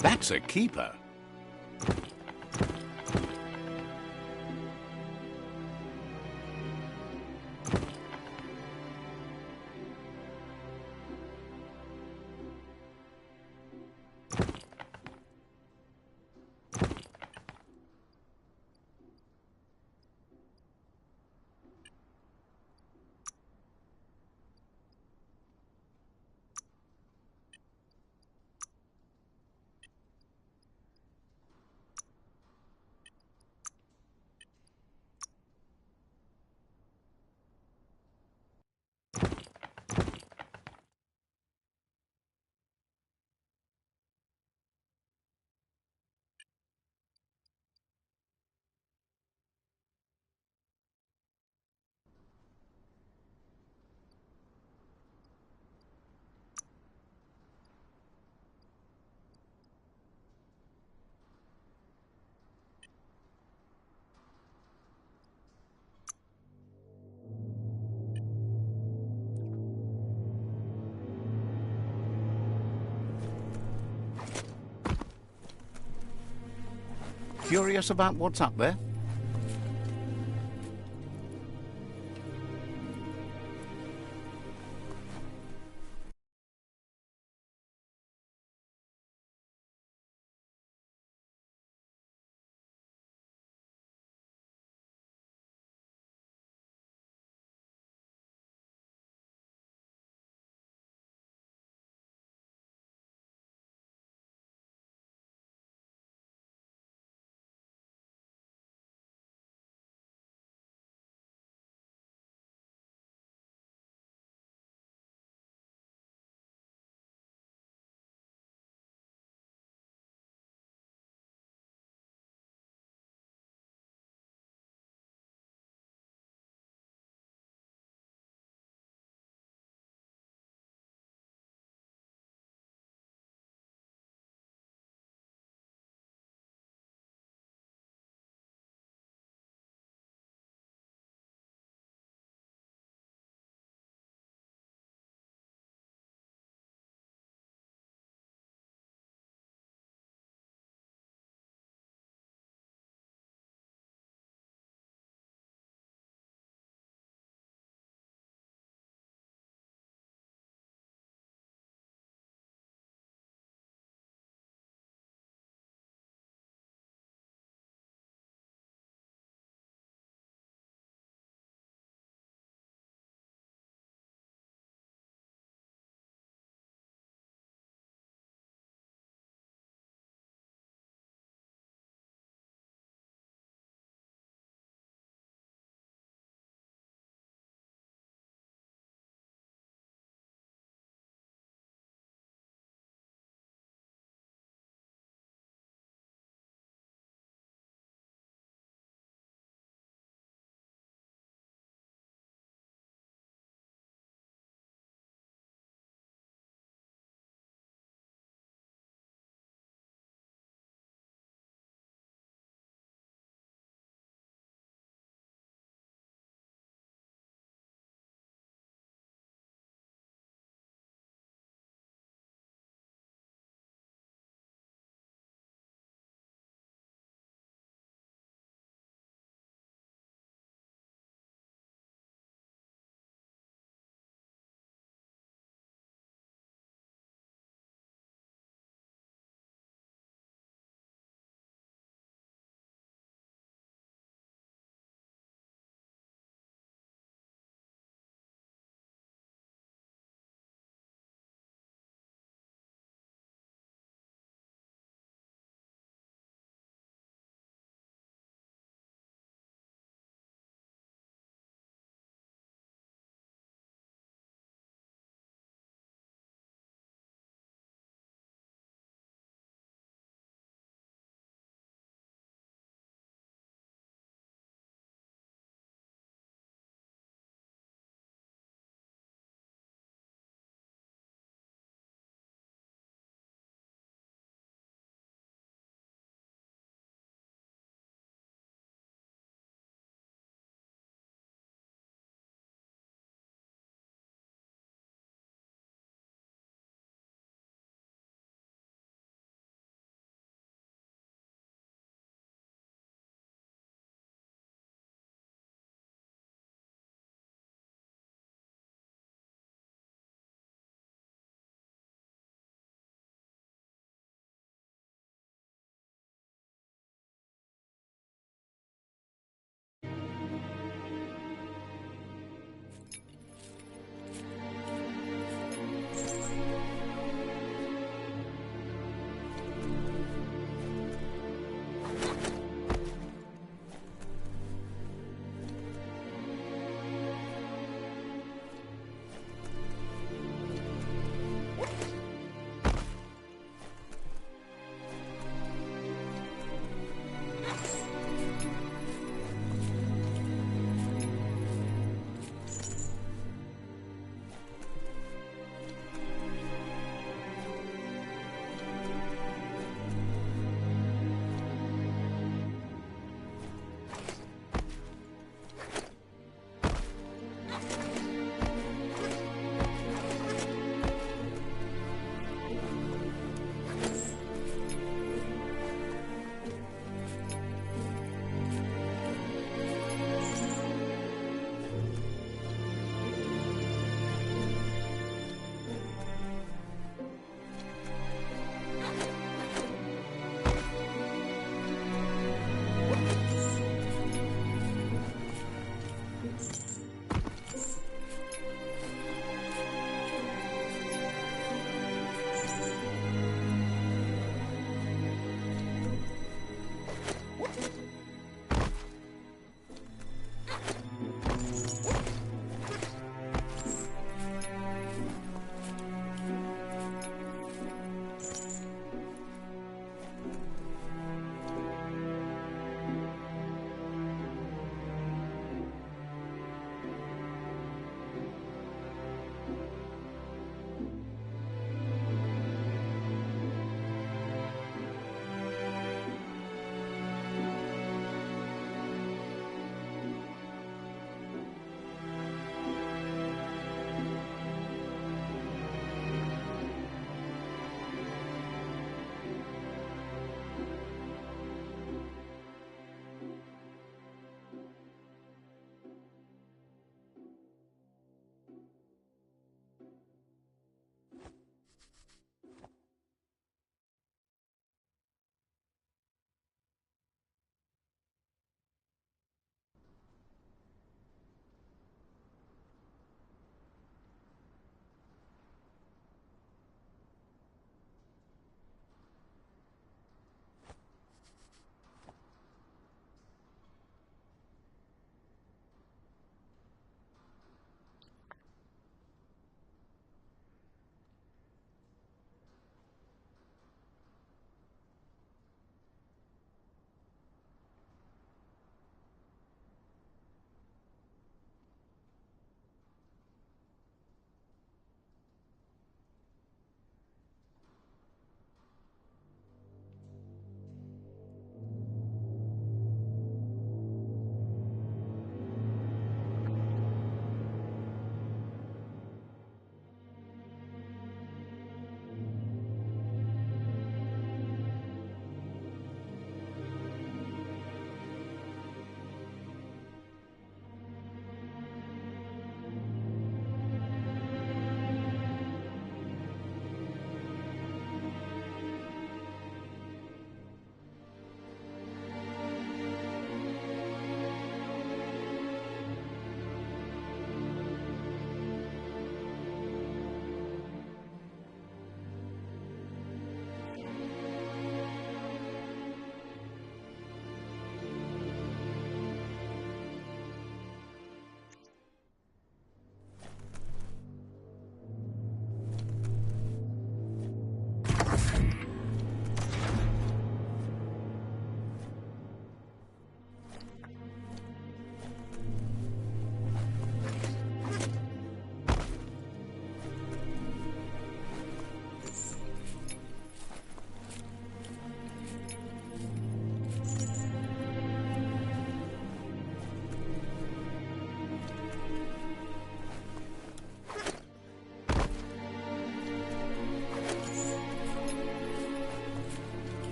That's a keeper. Curious about what's up there?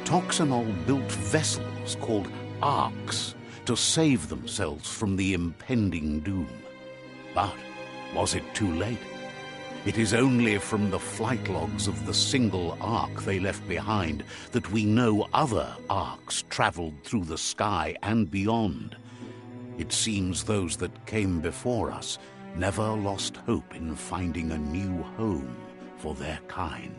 Toxanol built vessels called arks to save themselves from the impending doom. But was it too late? It is only from the flight logs of the single ark they left behind that we know other arks traveled through the sky and beyond. It seems those that came before us never lost hope in finding a new home for their kind.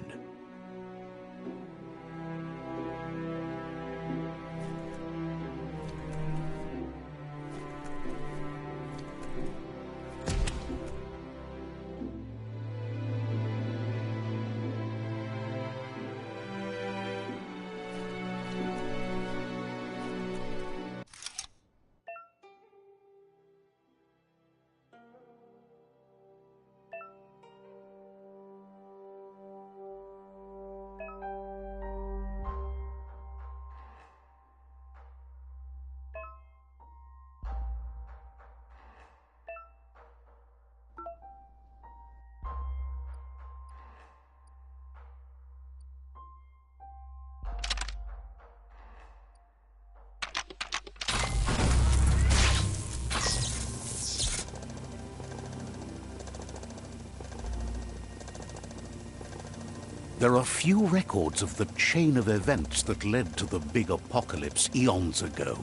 There are few records of the chain of events that led to the big apocalypse eons ago,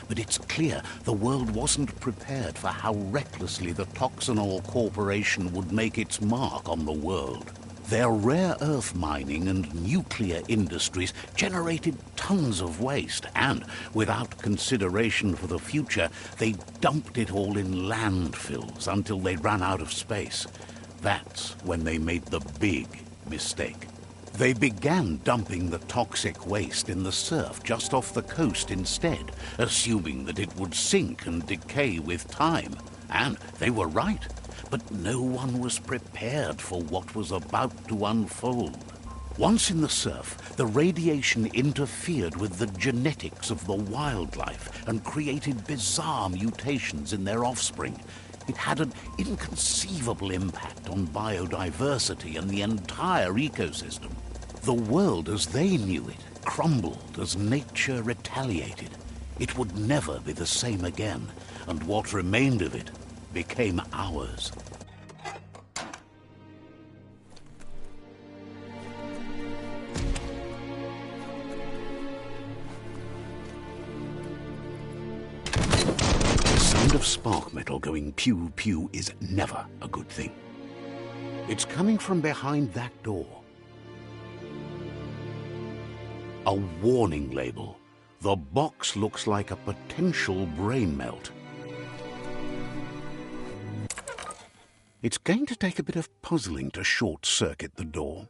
but it's clear the world wasn't prepared for how recklessly the Toxanol Corporation would make its mark on the world. Their rare earth mining and nuclear industries generated tons of waste, and without consideration for the future, they dumped it all in landfills until they ran out of space. That's when they made the big mistake. They began dumping the toxic waste in the surf just off the coast instead, assuming that it would sink and decay with time. And they were right, but no one was prepared for what was about to unfold. Once in the surf, the radiation interfered with the genetics of the wildlife and created bizarre mutations in their offspring. It had an inconceivable impact on biodiversity and the entire ecosystem. The world as they knew it crumbled as nature retaliated. It would never be the same again, and what remained of it became ours. The sound of spark metal going pew-pew is never a good thing. It's coming from behind that door. A warning label. The box looks like a potential brain melt. It's going to take a bit of puzzling to short-circuit the door.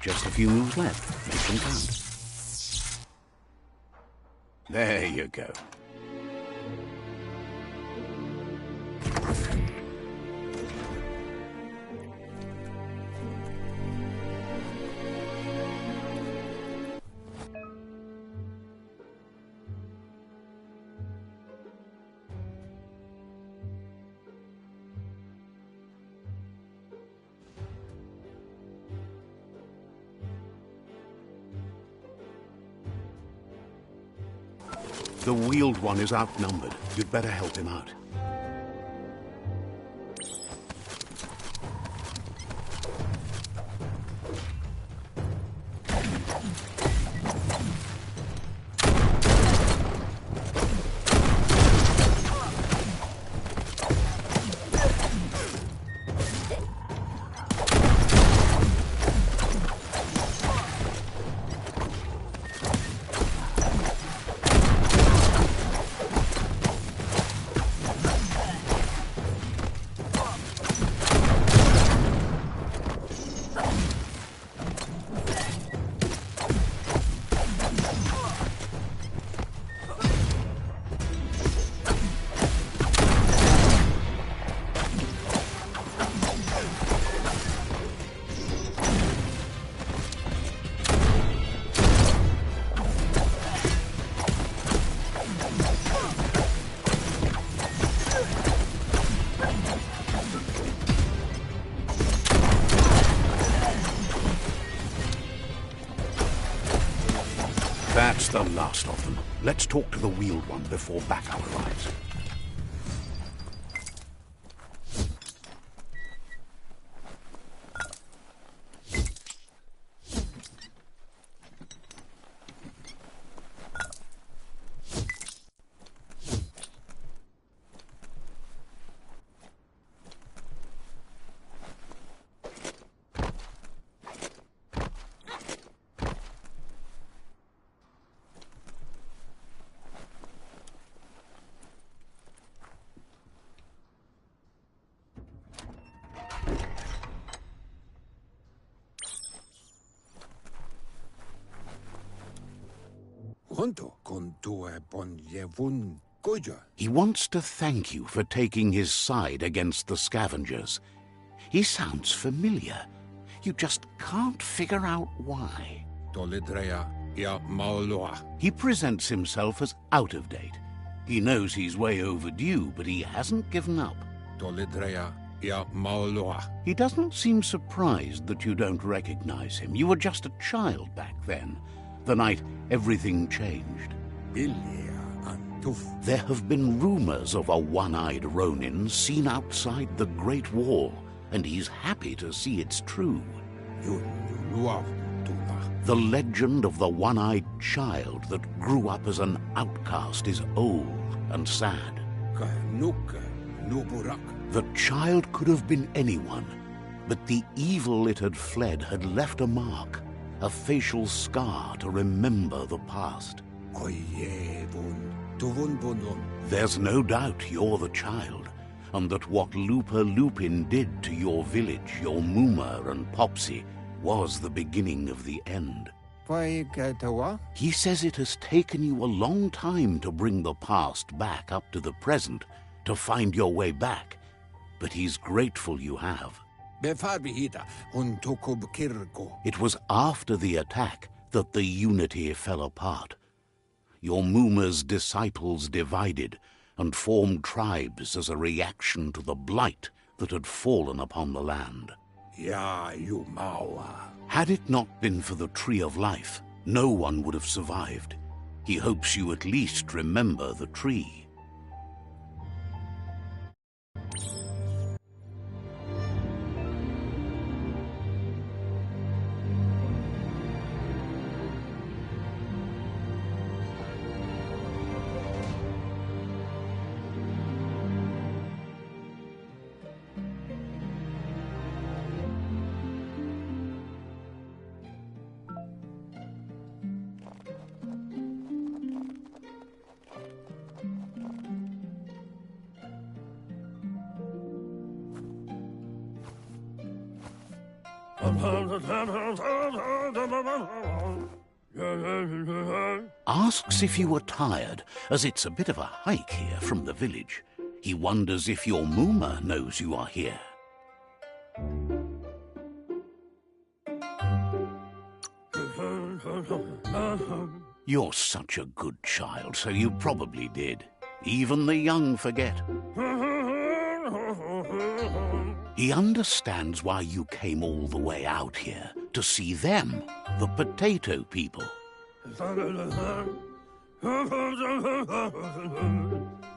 Just a few moves left. Make them count. There you go. The wheeled one is outnumbered. You'd better help him out. the last of them. Let's talk to the wheeled one before backup arrives. He wants to thank you for taking his side against the scavengers. He sounds familiar. You just can't figure out why. He presents himself as out of date. He knows he's way overdue, but he hasn't given up. He doesn't seem surprised that you don't recognize him. You were just a child back then, the night everything changed. There have been rumors of a one-eyed Ronin seen outside the Great Wall, and he's happy to see it's true. The legend of the one-eyed child that grew up as an outcast is old and sad. The child could have been anyone, but the evil it had fled had left a mark, a facial scar to remember the past. There's no doubt you're the child, and that what Looper Lupin did to your village, your Muma and Popsy, was the beginning of the end. He says it has taken you a long time to bring the past back up to the present, to find your way back, but he's grateful you have. It was after the attack that the unity fell apart. Your Muma's disciples divided and formed tribes as a reaction to the blight that had fallen upon the land. Had it not been for the Tree of Life, no one would have survived. He hopes you at least remember the tree. Asks if you were tired, as it's a bit of a hike here from the village. He wonders if your Muma knows you are here. You're such a good child, so you probably did. Even the young forget. He understands why you came all the way out here, to see them, the potato people.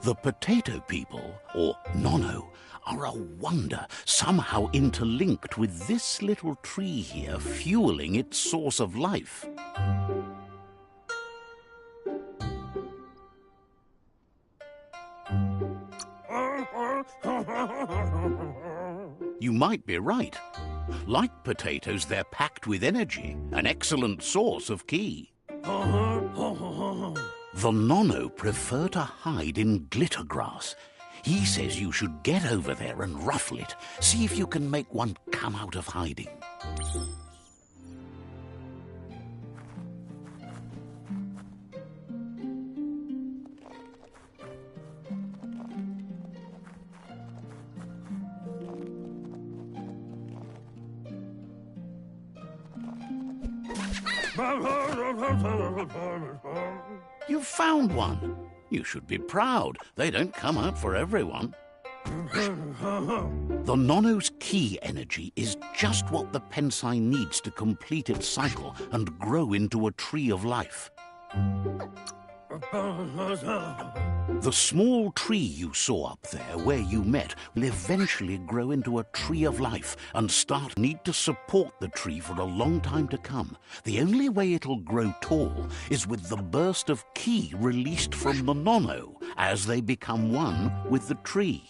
The potato people, or Nono, are a wonder, somehow interlinked with this little tree here, fueling its source of life. You might be right. Like potatoes, they're packed with energy, an excellent source of ki. The Nono prefer to hide in glitter grass. He says you should get over there and ruffle it. See if you can make one come out of hiding. You found one. You should be proud. They don't come out for everyone. The Nono's ki energy is just what the Pensai needs to complete its cycle and grow into a tree of life. The small tree you saw up there where you met will eventually grow into a tree of life and need to support the tree for a long time to come. The only way it'll grow tall is with the burst of ki released from the nono as they become one with the tree.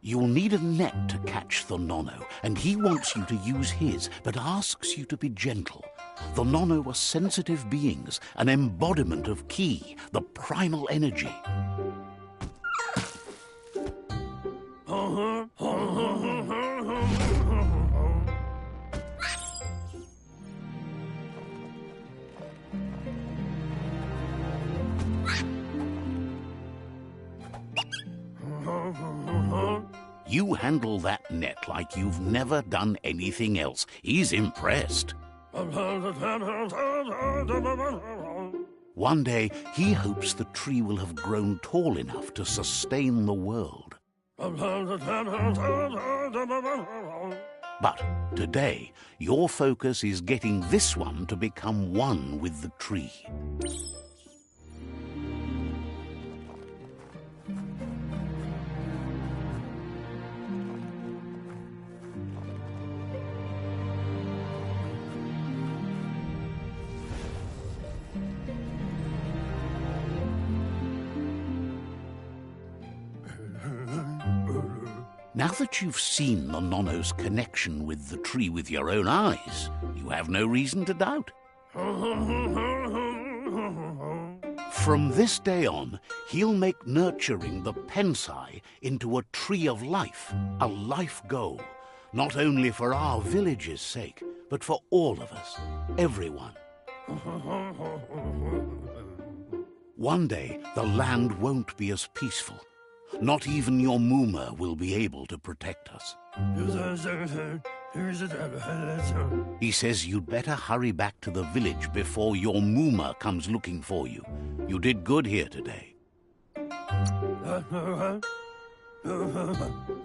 You'll need a net to catch the nono, and he wants you to use his, but asks you to be gentle. The nono are sensitive beings, an embodiment of ki, the primal energy. You handle that net like you've never done anything else. He's impressed. One day, he hopes the tree will have grown tall enough to sustain the world. But today, your focus is getting this one to become one with the tree. Now that you've seen the nono's connection with the tree with your own eyes, you have no reason to doubt. From this day on, he'll make nurturing the pensai into a tree of life, a life goal, not only for our village's sake, but for all of us, everyone. One day, the land won't be as peaceful. Not even your Muma will be able to protect us. He says you'd better hurry back to the village before your Muma comes looking for you. You did good here today.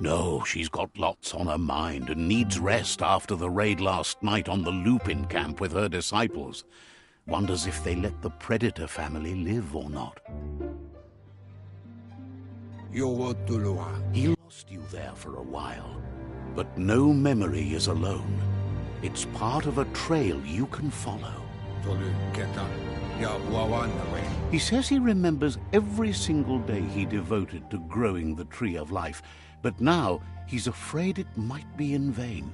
No, she's got lots on her mind and needs rest after the raid last night on the Lupin camp with her disciples. Wonders if they let the Predator family live or not. He lost you there for a while, but no memory is alone. It's part of a trail you can follow. He says he remembers every single day he devoted to growing the tree of life, but now he's afraid it might be in vain.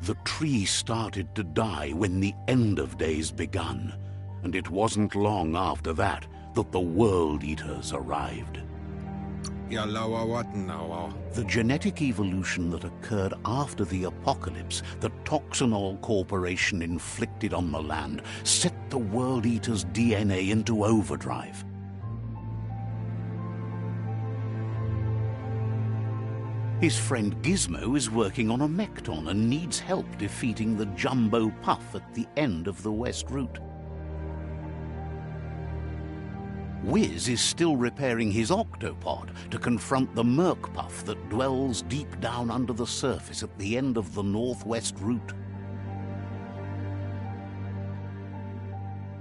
The tree started to die when the end of days begun, and it wasn't long after that the World Eaters arrived. The genetic evolution that occurred after the apocalypse the Toxanol Corporation inflicted on the land set the World Eaters' DNA into overdrive. His friend Gizmo is working on a Mekton and needs help defeating the Jumbo Puff at the end of the West Route. Wiz is still repairing his octopod to confront the Merc Puff that dwells deep down under the surface at the end of the Northwest Route.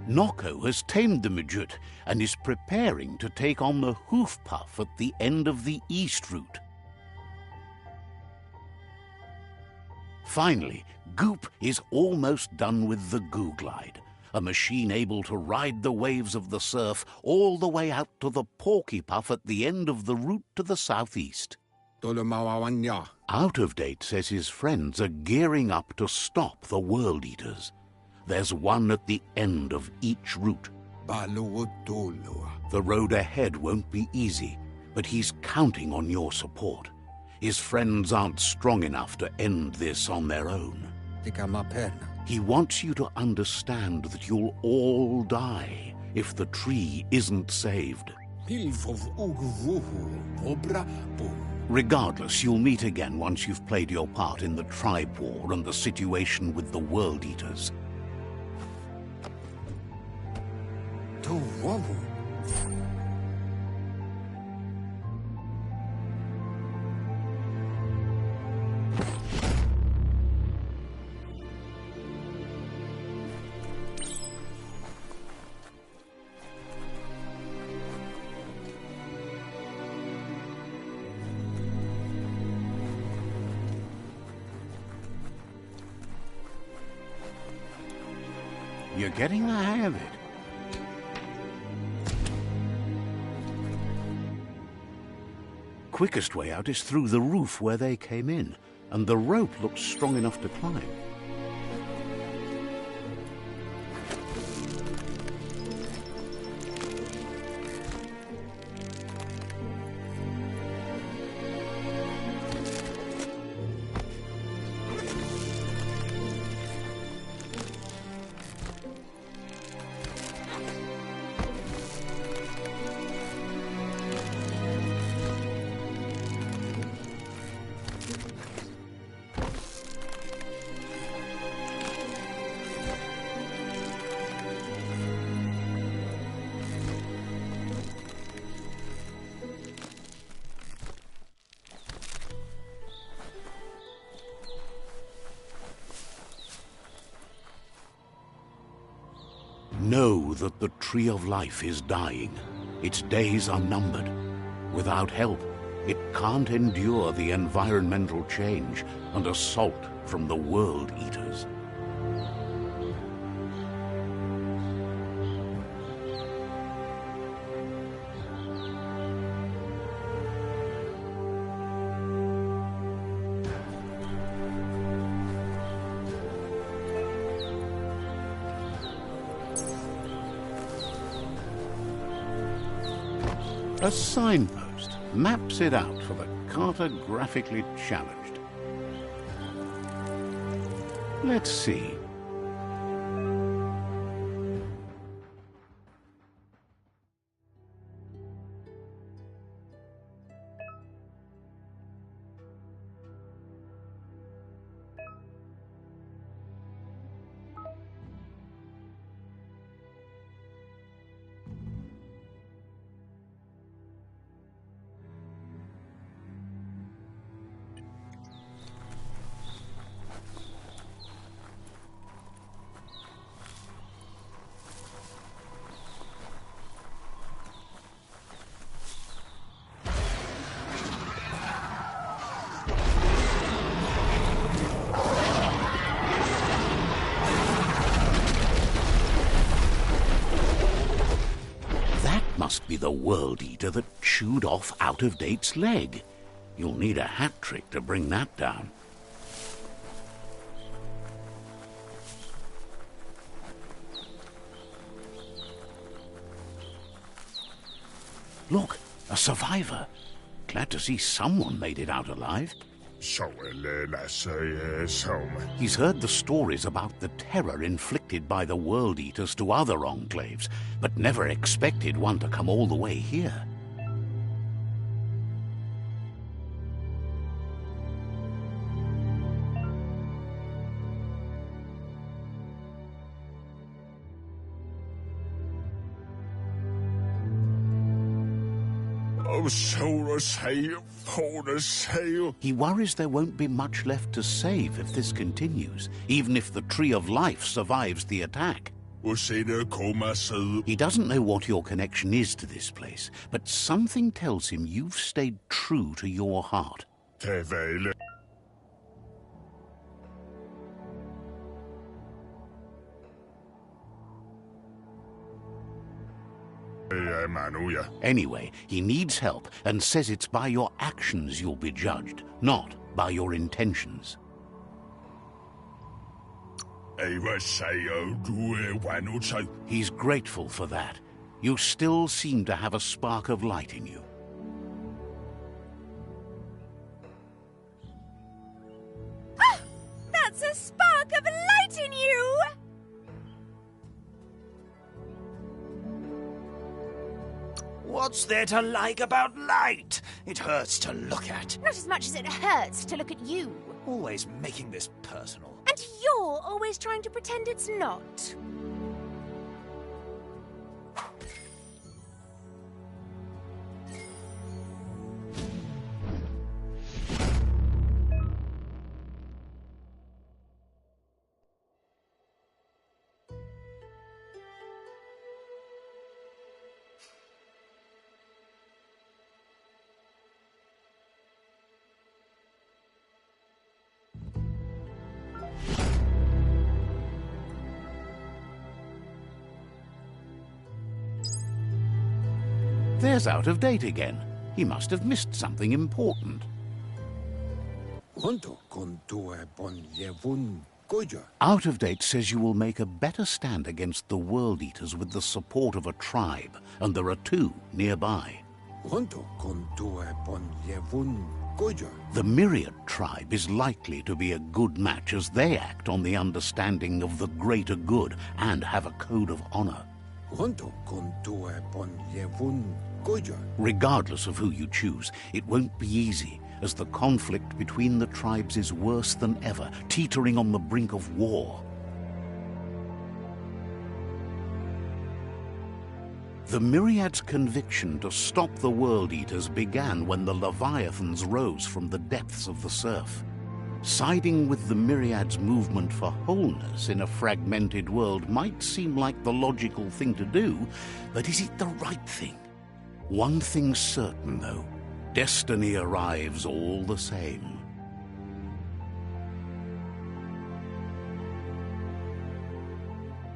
Noko has tamed the Midget and is preparing to take on the Hoof Puff at the end of the East Route. Finally, Goop is almost done with the Goo Glide, a machine able to ride the waves of the surf all the way out to the Porky Puff at the end of the route to the southeast. Out of Date says his friends are gearing up to stop the World Eaters. There's one at the end of each route. The road ahead won't be easy, but he's counting on your support. His friends aren't strong enough to end this on their own. He wants you to understand that you'll all die if the tree isn't saved. Regardless, you'll meet again once you've played your part in the tribe war and the situation with the World Eaters. You're getting the hang of it. Quickest way out is through the roof where they came in, and the rope looks strong enough to climb. Know that the Tree of Life is dying. Its days are numbered. Without help, it can't endure the environmental change and assault from the World Eaters. A signpost maps it out for the cartographically challenged. Let's see. Must be the World Eater that chewed off Out-of-Date's leg. You'll need a hat trick to bring that down. Look, a survivor. Glad to see someone made it out alive. He's heard the stories about the terror inflicted by the World Eaters to other enclaves, but never expected one to come all the way here. He worries there won't be much left to save if this continues, even if the Tree of Life survives the attack. He doesn't know what your connection is to this place, but something tells him you've stayed true to your heart. Anyway, he needs help and says it's by your actions you'll be judged, not by your intentions. He's grateful for that. You still seem to have a spark of light in you. Ah, that's a spark of light in you! What's there to like about light? It hurts to look at. Not as much as it hurts to look at you. Always making this personal. And you're always trying to pretend it's not. There's Out of Date again. He must have missed something important. Out of Date says you will make a better stand against the World Eaters with the support of a tribe, and there are 2 nearby. The Myriad tribe is likely to be a good match, as they act on the understanding of the greater good and have a code of honor. Regardless of who you choose, it won't be easy, as the conflict between the tribes is worse than ever, teetering on the brink of war. The Myriad's conviction to stop the World Eaters began when the Leviathans rose from the depths of the surf. Siding with the Myriad's movement for wholeness in a fragmented world might seem like the logical thing to do, but is it the right thing? One thing's certain, though. Destiny arrives all the same.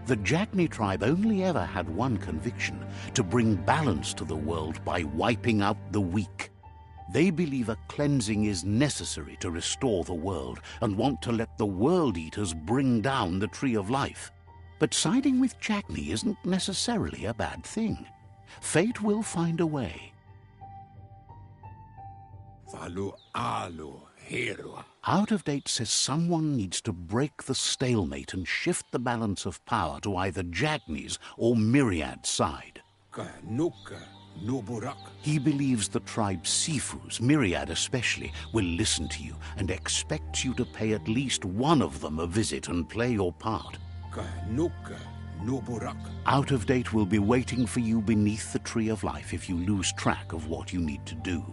The Jagni tribe only ever had one conviction: to bring balance to the world by wiping out the weak. They believe a cleansing is necessary to restore the world, and want to let the World Eaters bring down the Tree of Life. But siding with Jagni isn't necessarily a bad thing. Fate will find a way. Out of Date says someone needs to break the stalemate and shift the balance of power to either Jagni's or Myriad's side. He believes the tribe Sifus, Myriad especially, will listen to you and expects you to pay at least one of them a visit and play your part. Out of Date will be waiting for you beneath the Tree of Life if you lose track of what you need to do.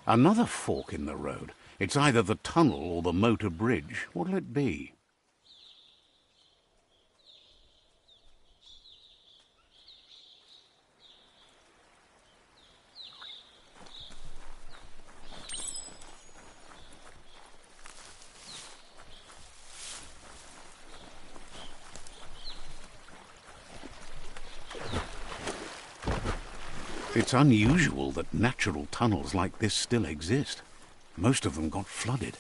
Another fork in the road. It's either the tunnel or the motor bridge. What'll it be? It's unusual that natural tunnels like this still exist. Most of them got flooded.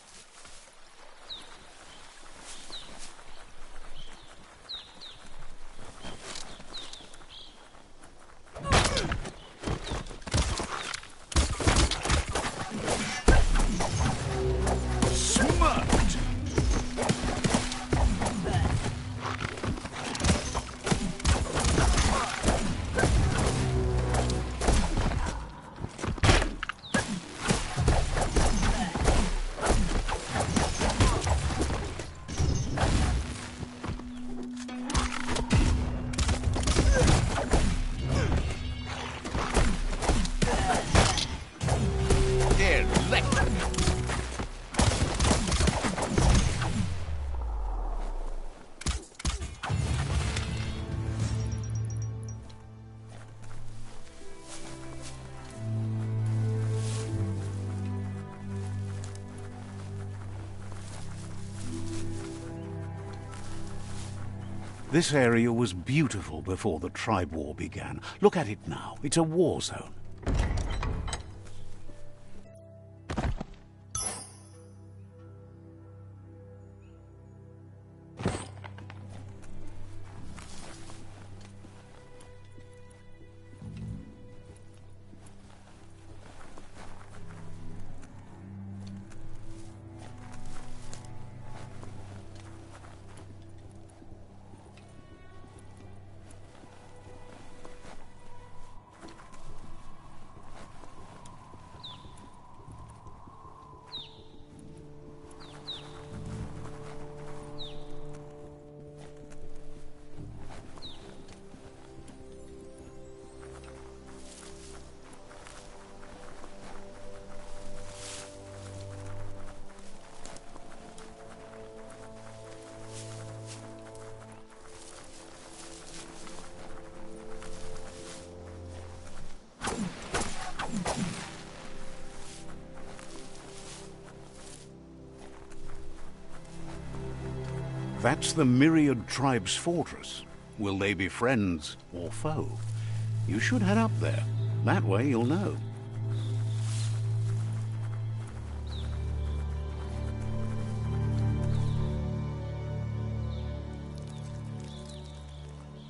This area was beautiful before the tribe war began. Look at it now. It's a war zone. That's the Myriad Tribe's fortress. Will they be friends or foe? You should head up there. That way you'll know.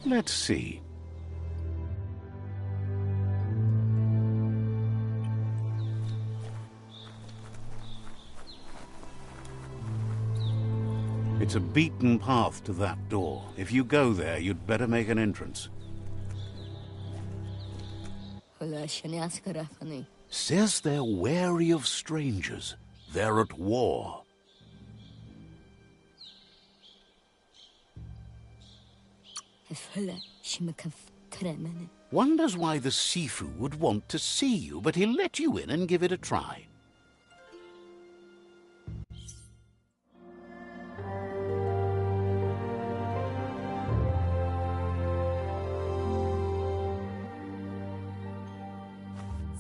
Let's see. It's a beaten path to that door. If you go there, you'd better make an entrance. Says they're wary of strangers. They're at war. Wonders why the Sifu would want to see you, but he'll let you in and give it a try.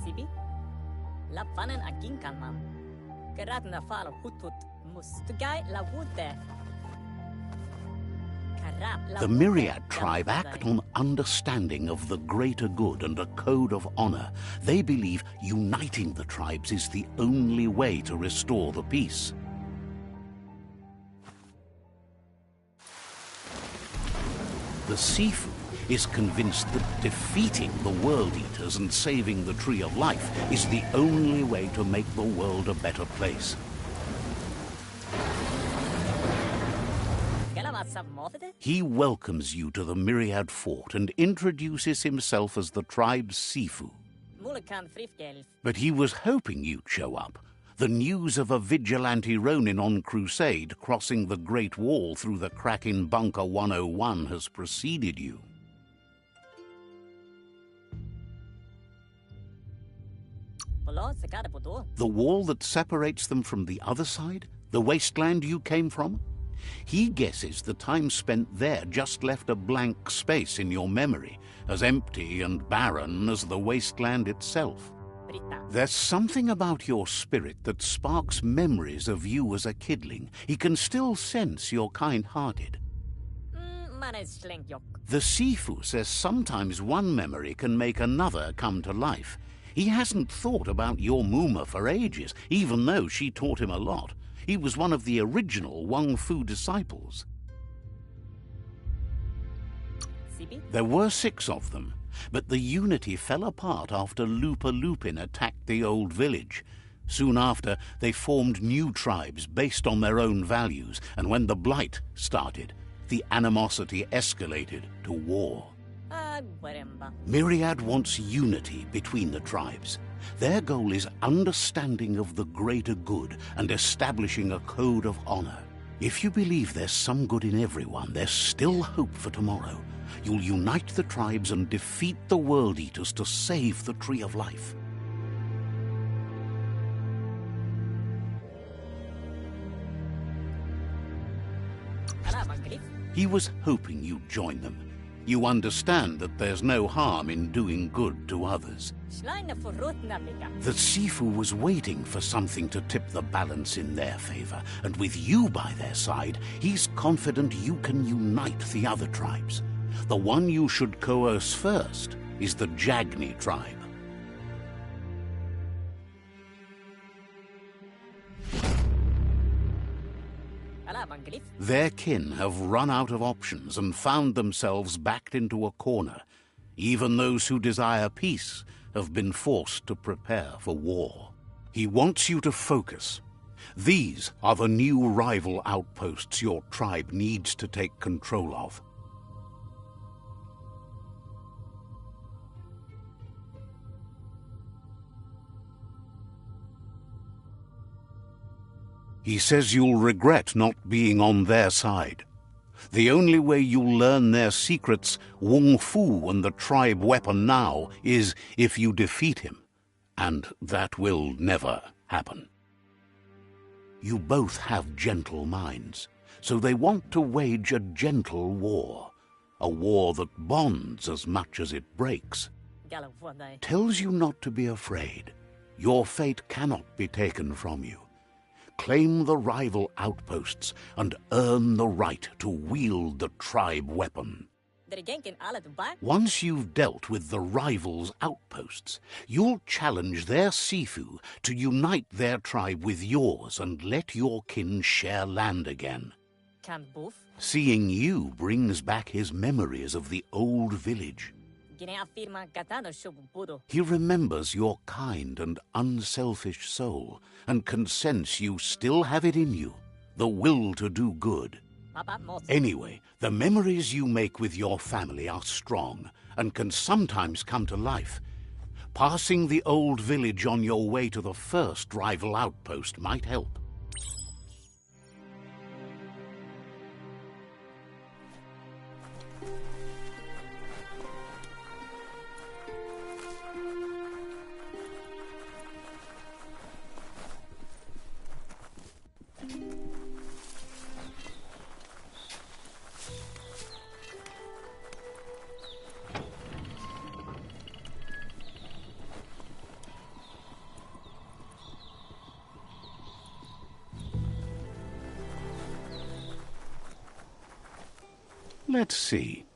Sibi? Lapanen agin kalman. Geradna falo hutut mustugai la wute. The Myriad tribe act on understanding of the greater good and a code of honor. They believe uniting the tribes is the only way to restore the peace. The Sifu is convinced that defeating the World Eaters and saving the Tree of Life is the only way to make the world a better place. He welcomes you to the Myriad Fort and introduces himself as the tribe's Sifu. But he was hoping you'd show up. The news of a vigilante Ronin on crusade crossing the Great Wall through the crack in Bunker 101 has preceded you. The wall that separates them from the other side? The wasteland you came from? He guesses the time spent there just left a blank space in your memory, as empty and barren as the wasteland itself. There's something about your spirit that sparks memories of you as a kidling. He can still sense you're kind-hearted. The Sifu says sometimes one memory can make another come to life. He hasn't thought about your Muma for ages, even though she taught him a lot. He was one of the original Wang Fu disciples. There were 6 of them, but the unity fell apart after Lupa Lupin attacked the old village. Soon after, they formed new tribes based on their own values, and when the Blight started, the animosity escalated to war. Myriad wants unity between the tribes. Their goal is understanding of the greater good and establishing a code of honor. If you believe there's some good in everyone, there's still hope for tomorrow. You'll unite the tribes and defeat the World Eaters to save the Tree of Life. He was hoping you'd join them. You understand that there's no harm in doing good to others. The Sifu was waiting for something to tip the balance in their favor, and with you by their side, he's confident you can unite the other tribes. The one you should coerce first is the Jagni tribe. Their kin have run out of options and found themselves backed into a corner. Even those who desire peace have been forced to prepare for war. He wants you to focus. These are the new rival outposts your tribe needs to take control of. He says you'll regret not being on their side. The only way you'll learn their secrets, Wung Fu and the tribe weapon now, is if you defeat him. And that will never happen. You both have gentle minds, so they want to wage a gentle war. A war that bonds as much as it breaks. Tells you not to be afraid. Your fate cannot be taken from you. claim the rival outposts and earn the right to wield the tribe weapon. Once you've dealt with the rivals' outposts, you'll challenge their Sifu to unite their tribe with yours and let your kin share land again. Seeing you brings back his memories of the old village. He remembers your kind and unselfish soul and can sense you still have it in you, the will to do good. Anyway, the memories you make with your family are strong and can sometimes come to life. Passing the old village on your way to the first rival outpost might help. Let's see.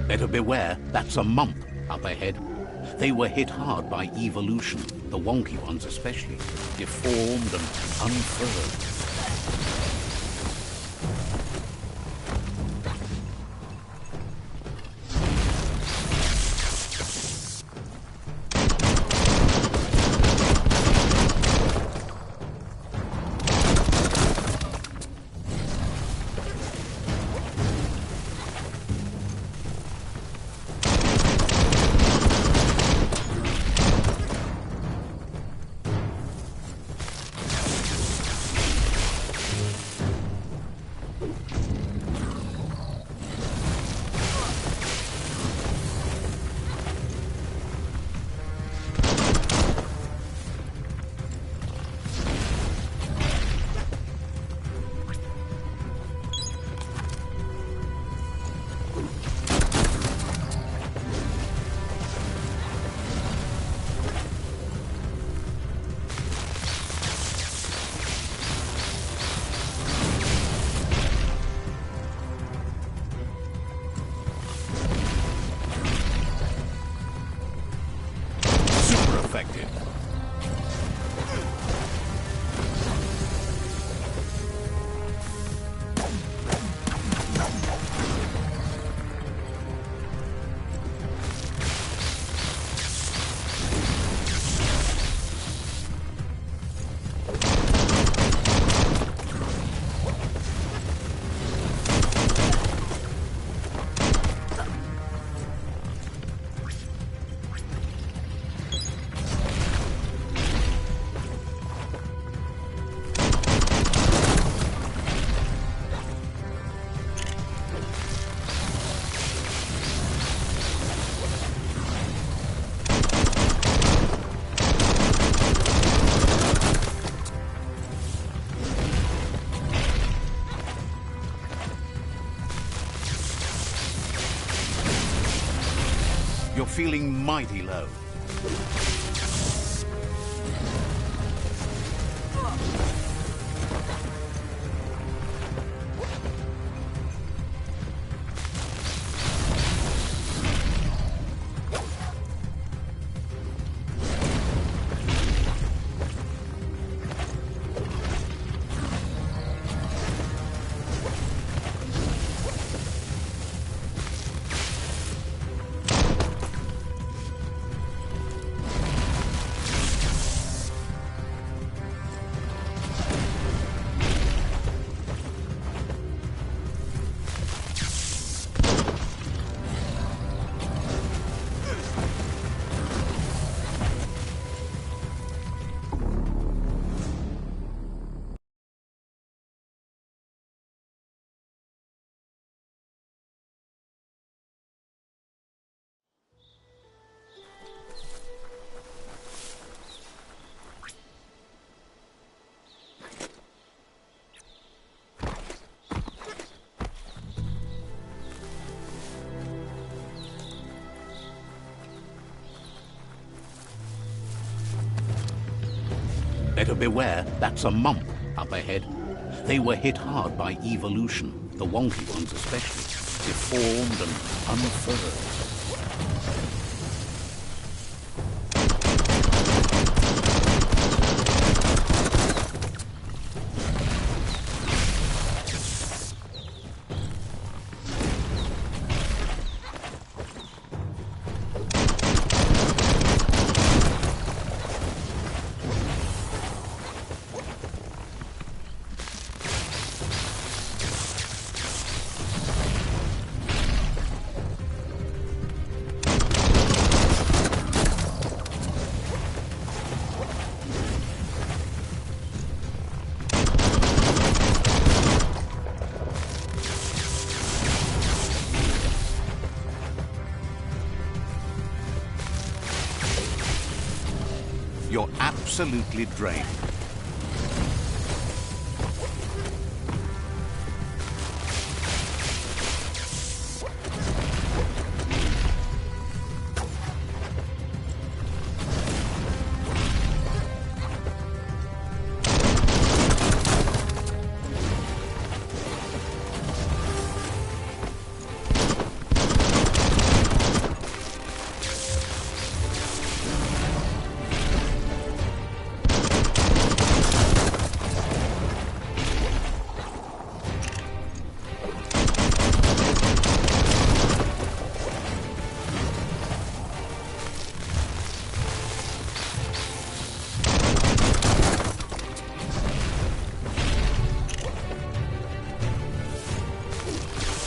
Better beware, that's a mump up ahead. They were hit hard by evolution, the wonky ones especially, deformed and unfurled. You're feeling mighty low. Better beware, that's a mump up ahead. They were hit hard by evolution, the wonky ones especially, deformed and unfurled. You're absolutely drained.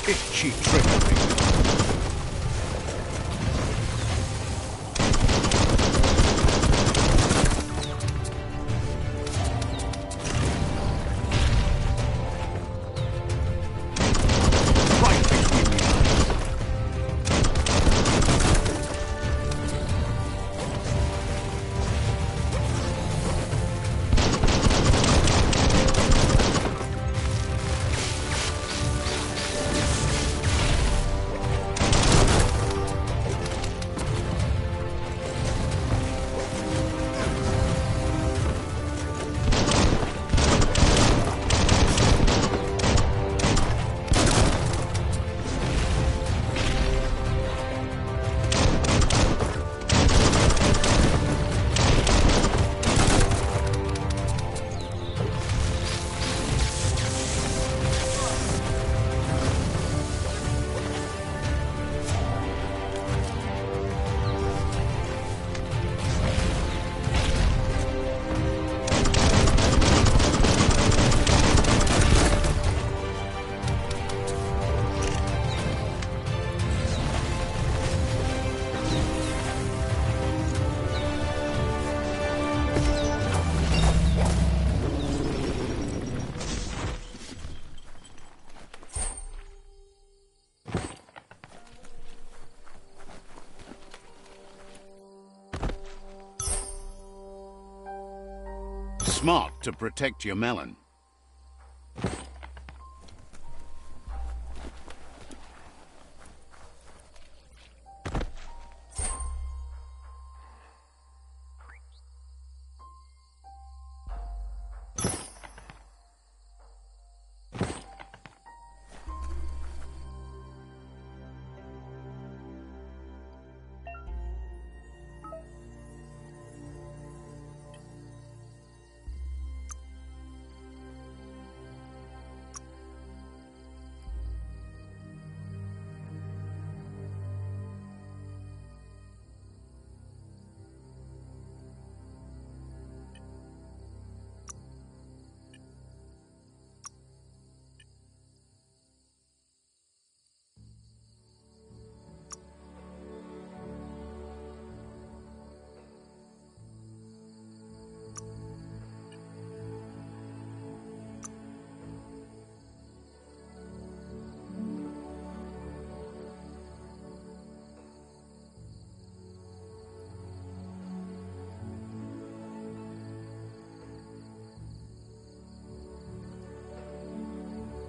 Itchy trickery. Right between the eyes. Smart to protect your melon.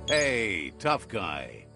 Hey, tough guy.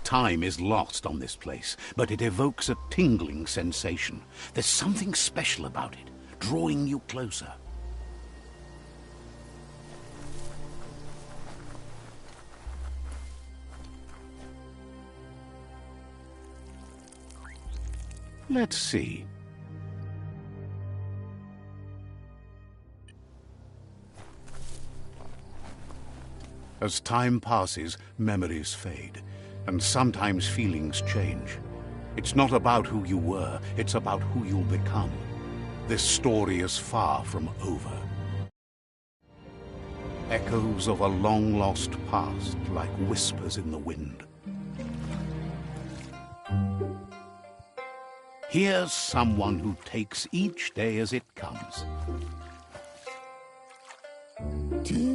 Time is lost on this place, but it evokes a tingling sensation. There's something special about it, drawing you closer. Let's see. As time passes, memories fade, and sometimes feelings change. It's not about who you were, it's about who you'll become. This story is far from over. Echoes of a long-lost past, like whispers in the wind. Here's someone who takes each day as it comes.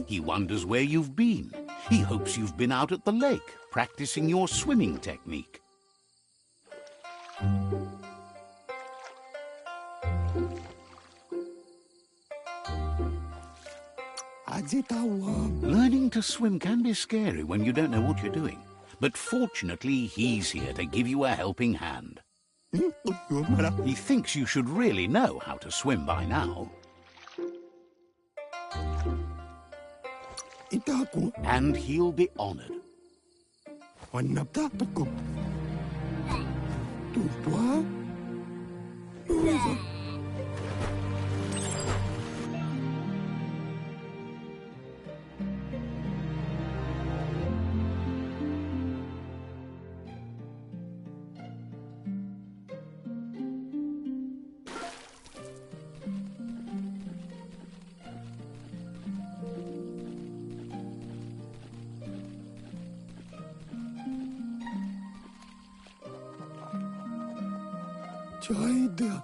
He wonders where you've been. He hopes you've been out at the lake, practicing your swimming technique. Learning to swim can be scary when you don't know what you're doing. But fortunately, he's here to give you a helping hand. He thinks you should really know how to swim by now. And he'll be honored.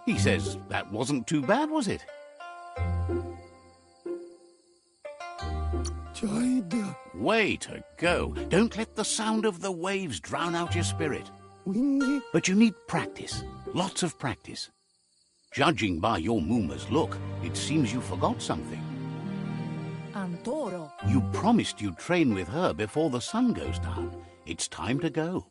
He says that wasn't too bad, was it? Way to go. Don't let the sound of the waves drown out your spirit. But you need practice. Lots of practice. Judging by your Mooma's look, it seems you forgot something. Antoro. You promised you'd train with her before the sun goes down. It's time to go.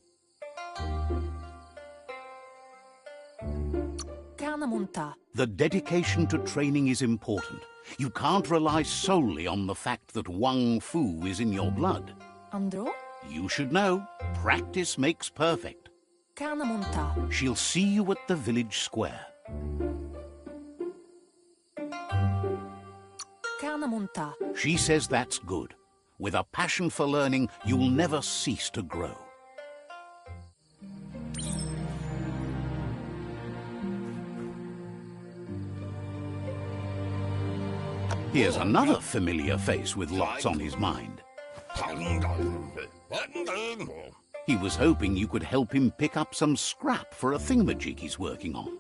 The dedication to training is important. You can't rely solely on the fact that Wang Fu is in your blood. Andro? You should know, practice makes perfect. She'll see you at the village square. Biomutant. She says that's good. With a passion for learning, you'll never cease to grow. Here's another familiar face with lots on his mind. He was hoping you could help him pick up some scrap for a thingamajig he's working on.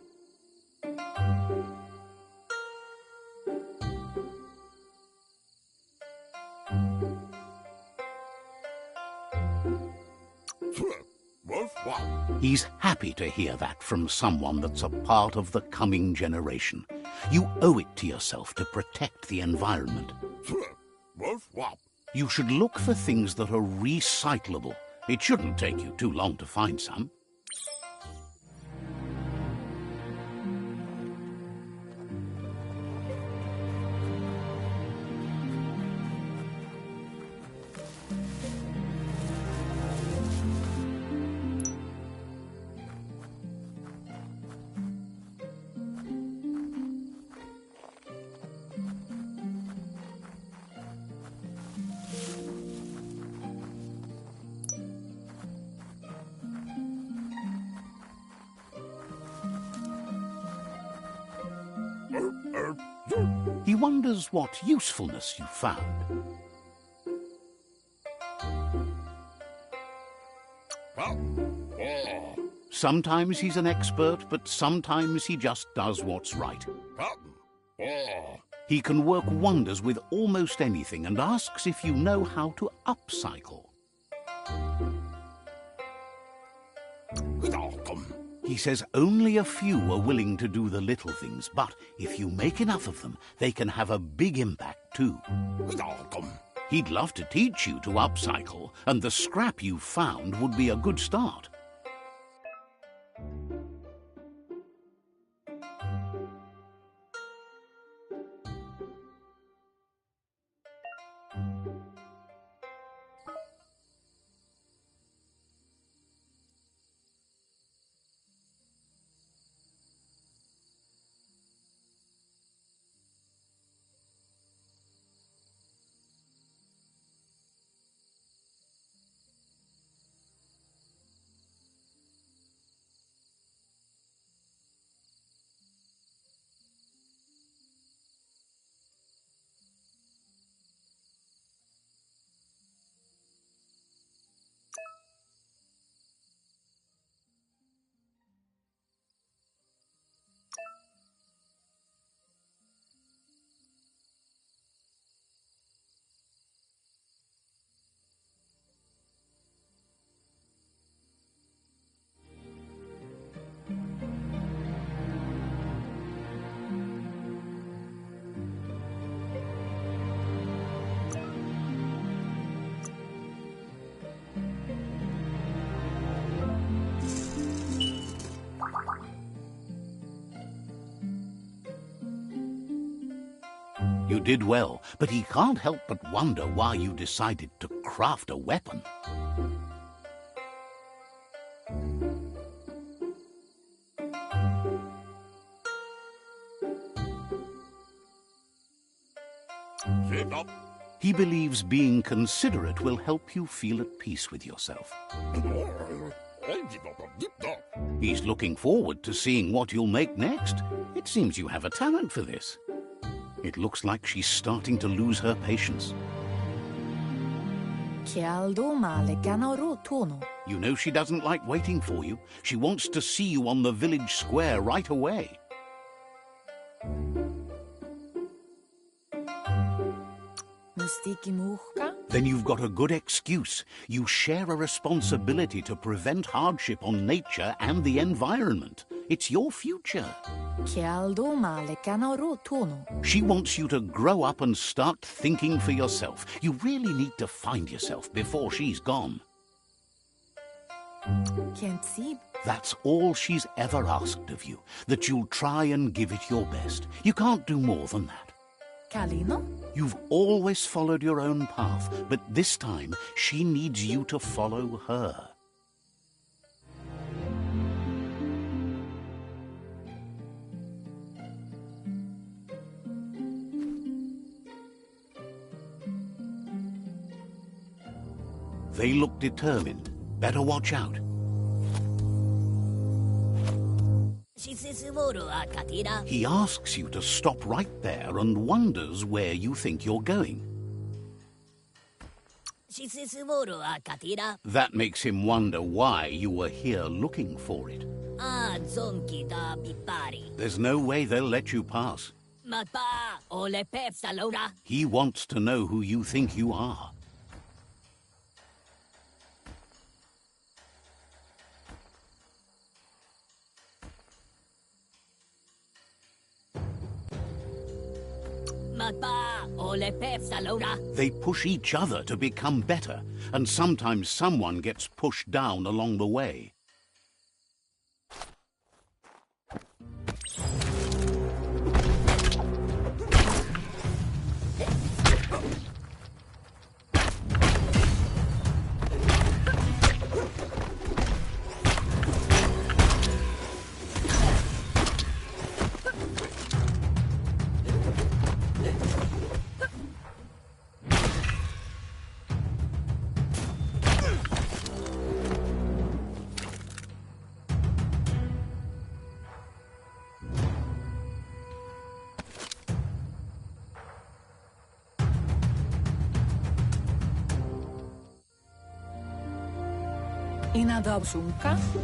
He's happy to hear that from someone that's a part of the coming generation. You owe it to yourself to protect the environment. You should look for things that are recyclable. It shouldn't take you too long to find some. He wonders what usefulness you found. Sometimes he's an expert, but sometimes he just does what's right. He can work wonders with almost anything and asks if you know how to upcycle. He says only a few are willing to do the little things, but if you make enough of them, they can have a big impact too. He'd love to teach you to upcycle, and the scrap you found would be a good start. You did well, but he can't help but wonder why you decided to craft a weapon. He believes being considerate will help you feel at peace with yourself. He's looking forward to seeing what you'll make next. It seems you have a talent for this. It looks like she's starting to lose her patience. You know she doesn't like waiting for you. She wants to see you on the village square right away. Then you've got a good excuse. You share a responsibility to prevent hardship on nature and the environment. It's your future. She wants you to grow up and start thinking for yourself. You really need to find yourself before she's gone. That's all she's ever asked of you, that you'll try and give it your best. You can't do more than that. You've always followed your own path, but this time she needs you to follow her. They look determined. Better watch out. He asks you to stop right there and wonders where you think you're going. That makes him wonder why you were here looking for it. There's no way they'll let you pass. He wants to know who you think you are. They push each other to become better, and sometimes someone gets pushed down along the way.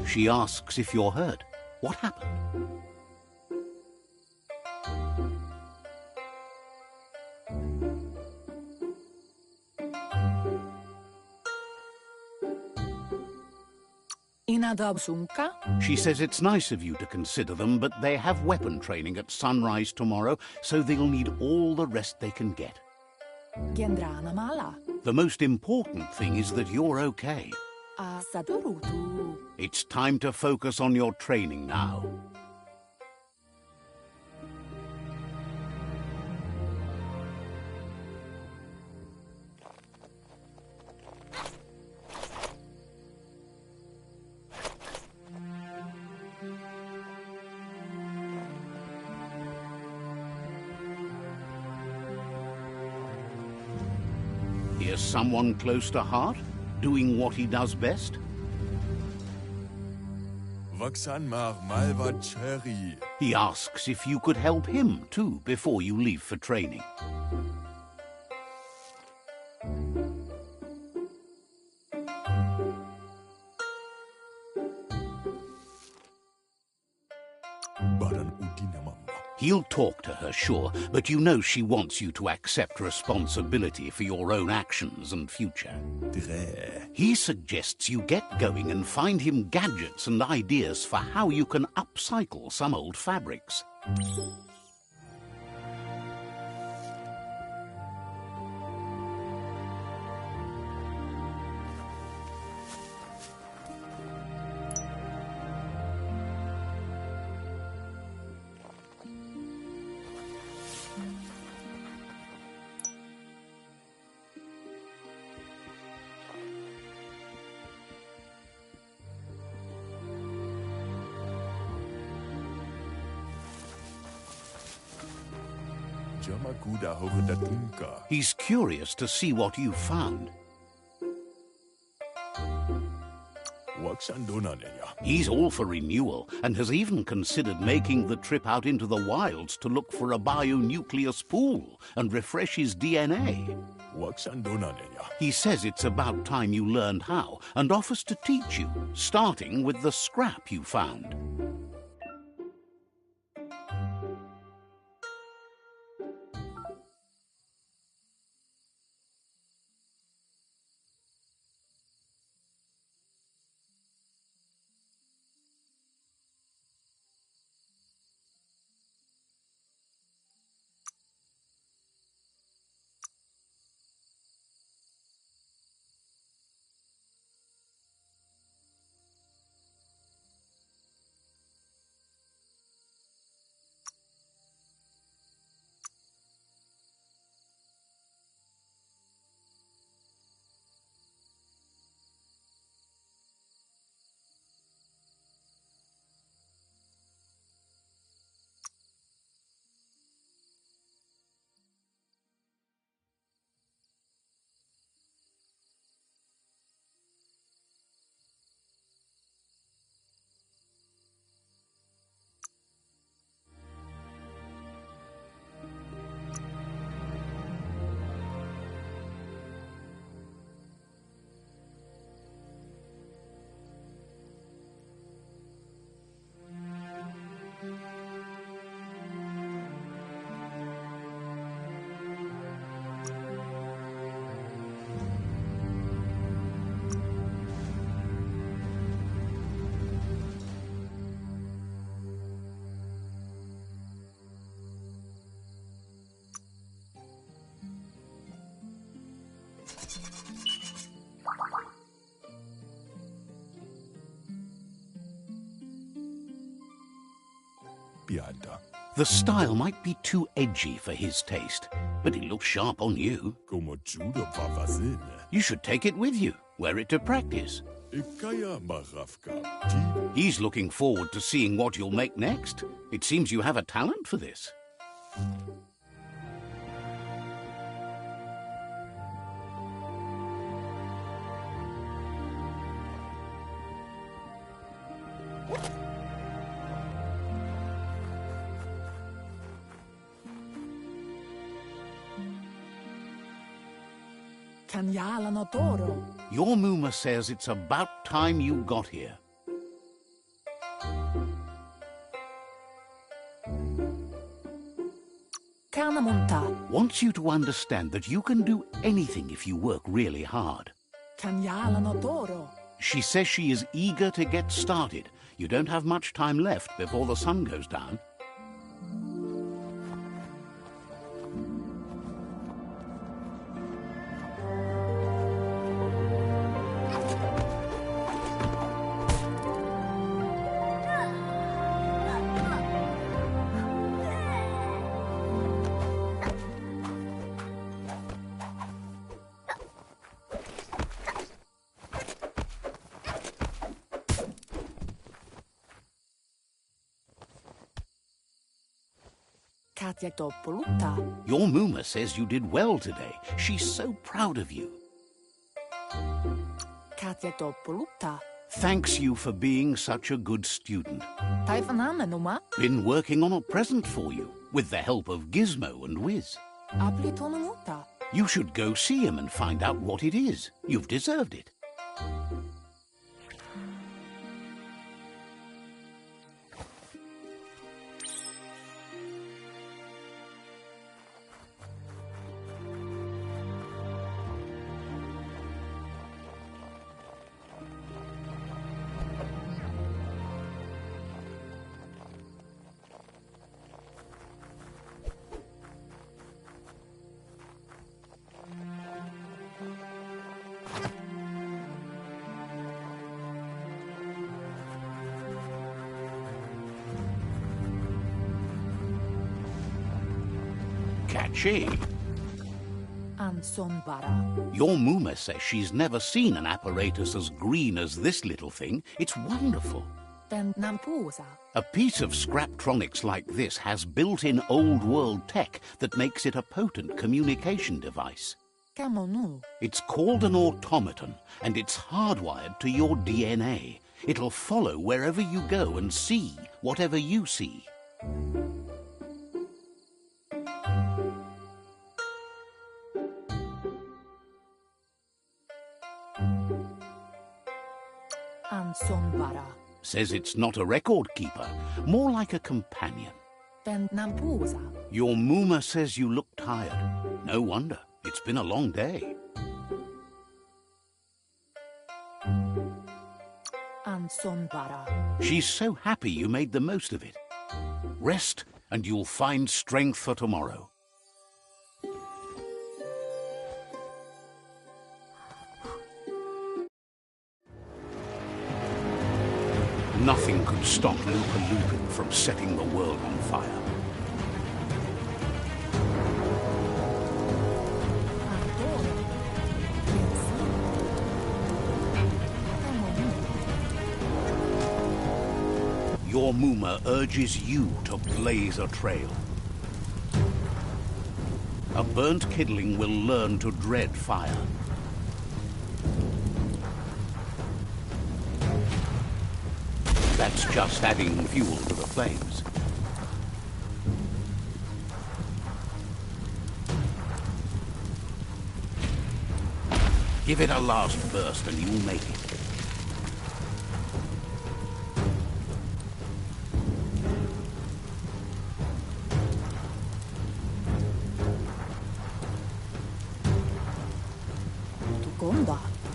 She asks if you're hurt. What happened? She says it's nice of you to consider them, but they have weapon training at sunrise tomorrow, so they'll need all the rest they can get. The most important thing is that you're okay. It's time to focus on your training now. Here's someone close to heart, doing what he does best. He asks if you could help him too before you leave for training. He'll talk to her, sure, but you know she wants you to accept responsibility for your own actions and future. He suggests you get going and find him gadgets and ideas for how you can upcycle some old fabrics. He's curious to see what you've found. He's all for renewal and has even considered making the trip out into the wilds to look for a bionucleus pool and refresh his DNA. He says it's about time you learned how and offers to teach you, starting with the scrap you found. piada. The style might be too edgy for his taste, but it looks sharp on you. Como judo vavazin. You should take it with you, wear it to practice. Ikaya marafka. He's looking forward to seeing what you'll make next. It seems you have a talent for this. Canjalano toro. Your Muma says it's about time you got here. Canamonta. Wants you to understand that you can do anything if you work really hard. Canjalano toro. She says she is eager to get started. You don't have much time left before the sun goes down. Katjatopoluta. Your Muma says you did well today. She's so proud of you. Katjatopoluta. Thanks you for being such a good student. Taifanamenuma. Been working on a present for you, with the help of Gizmo and Wiz. Aplitonomuta. You should go see him and find out what it is. You've deserved it. Catchy. Ansonbara. Your Muma says she's never seen an apparatus as green as this little thing. It's wonderful. Ben Nampusa. A piece of Scraptronics like this has built-in old-world tech that makes it a potent communication device. Kamonu. It's called an automaton, and it's hardwired to your DNA. It'll follow wherever you go and see whatever you see. Ansonbara. Says it's not a record keeper, more like a companion. Ben Nampusa. Your Muma says you look tired. No wonder. It's been a long day. Ansonbara. She's so happy you made the most of it. Rest, and you'll find strength for tomorrow. Nothing could stop Lupa from setting the world on fire. Your Muma urges you to blaze a trail. A burnt kidling will learn to dread fire. That's just adding fuel to the flames. Give it a last burst and you'll make it.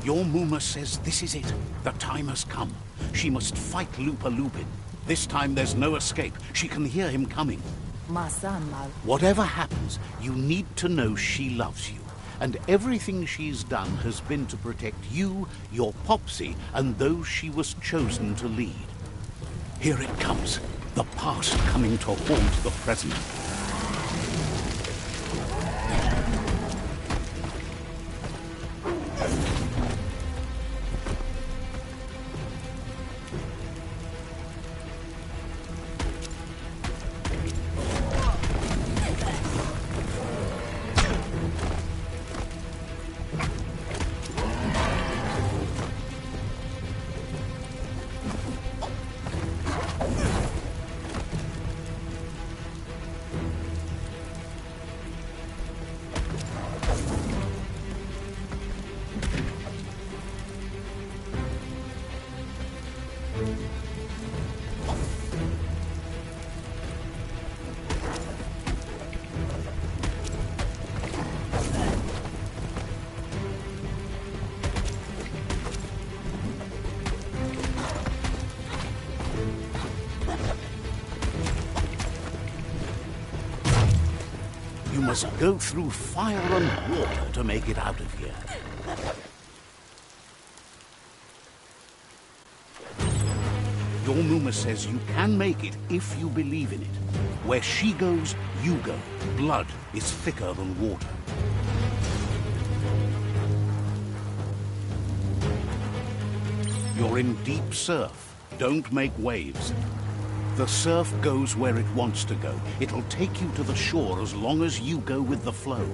Your Muma says this is it. The time has come. She must fight Lupa Lupin. This time there's no escape. She can hear him coming. Masanmal. Whatever happens, you need to know she loves you. And everything she's done has been to protect you, your Popsy, and those she was chosen to lead. Here it comes. The past coming to haunt the present. You must go through fire and water to make it out of here. Your Muma says you can make it if you believe in it. Where she goes, you go. Blood is thicker than water. You're in deep surf. Don't make waves. The surf goes where it wants to go. It'll take you to the shore as long as you go with the flow.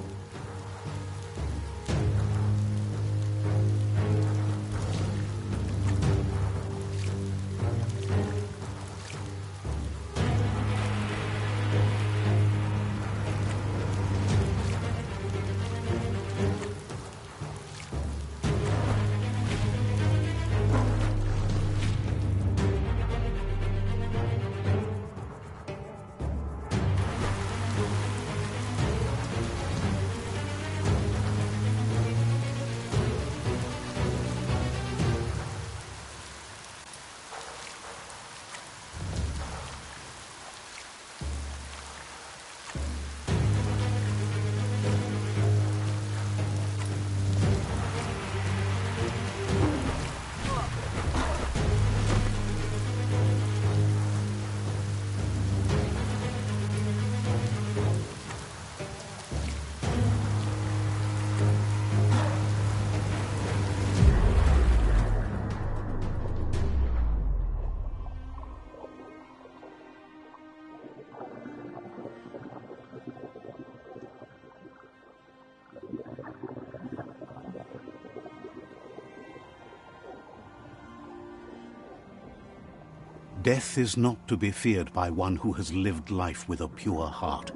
Death is not to be feared by one who has lived life with a pure heart.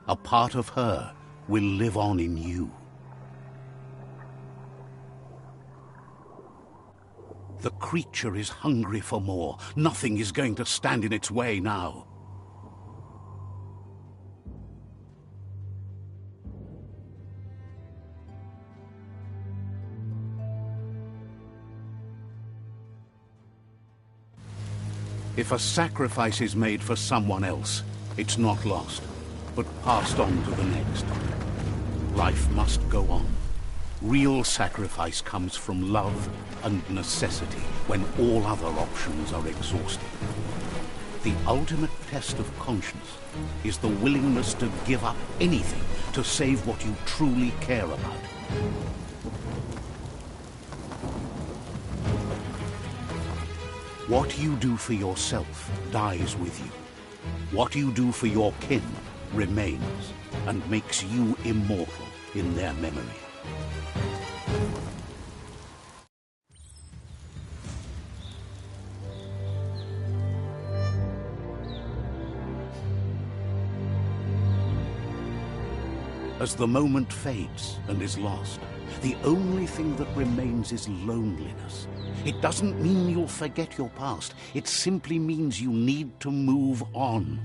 A part of her will live on in you. The creature is hungry for more. Nothing is going to stand in its way now. If a sacrifice is made for someone else, it's not lost, but passed on to the next. Life must go on. Real sacrifice comes from love and necessity when all other options are exhausted. The ultimate test of conscience is the willingness to give up anything to save what you truly care about. What you do for yourself dies with you. What you do for your kin remains and makes you immortal in their memory. As the moment fades and is lost, the only thing that remains is loneliness. It doesn't mean you'll forget your past. It simply means you need to move on.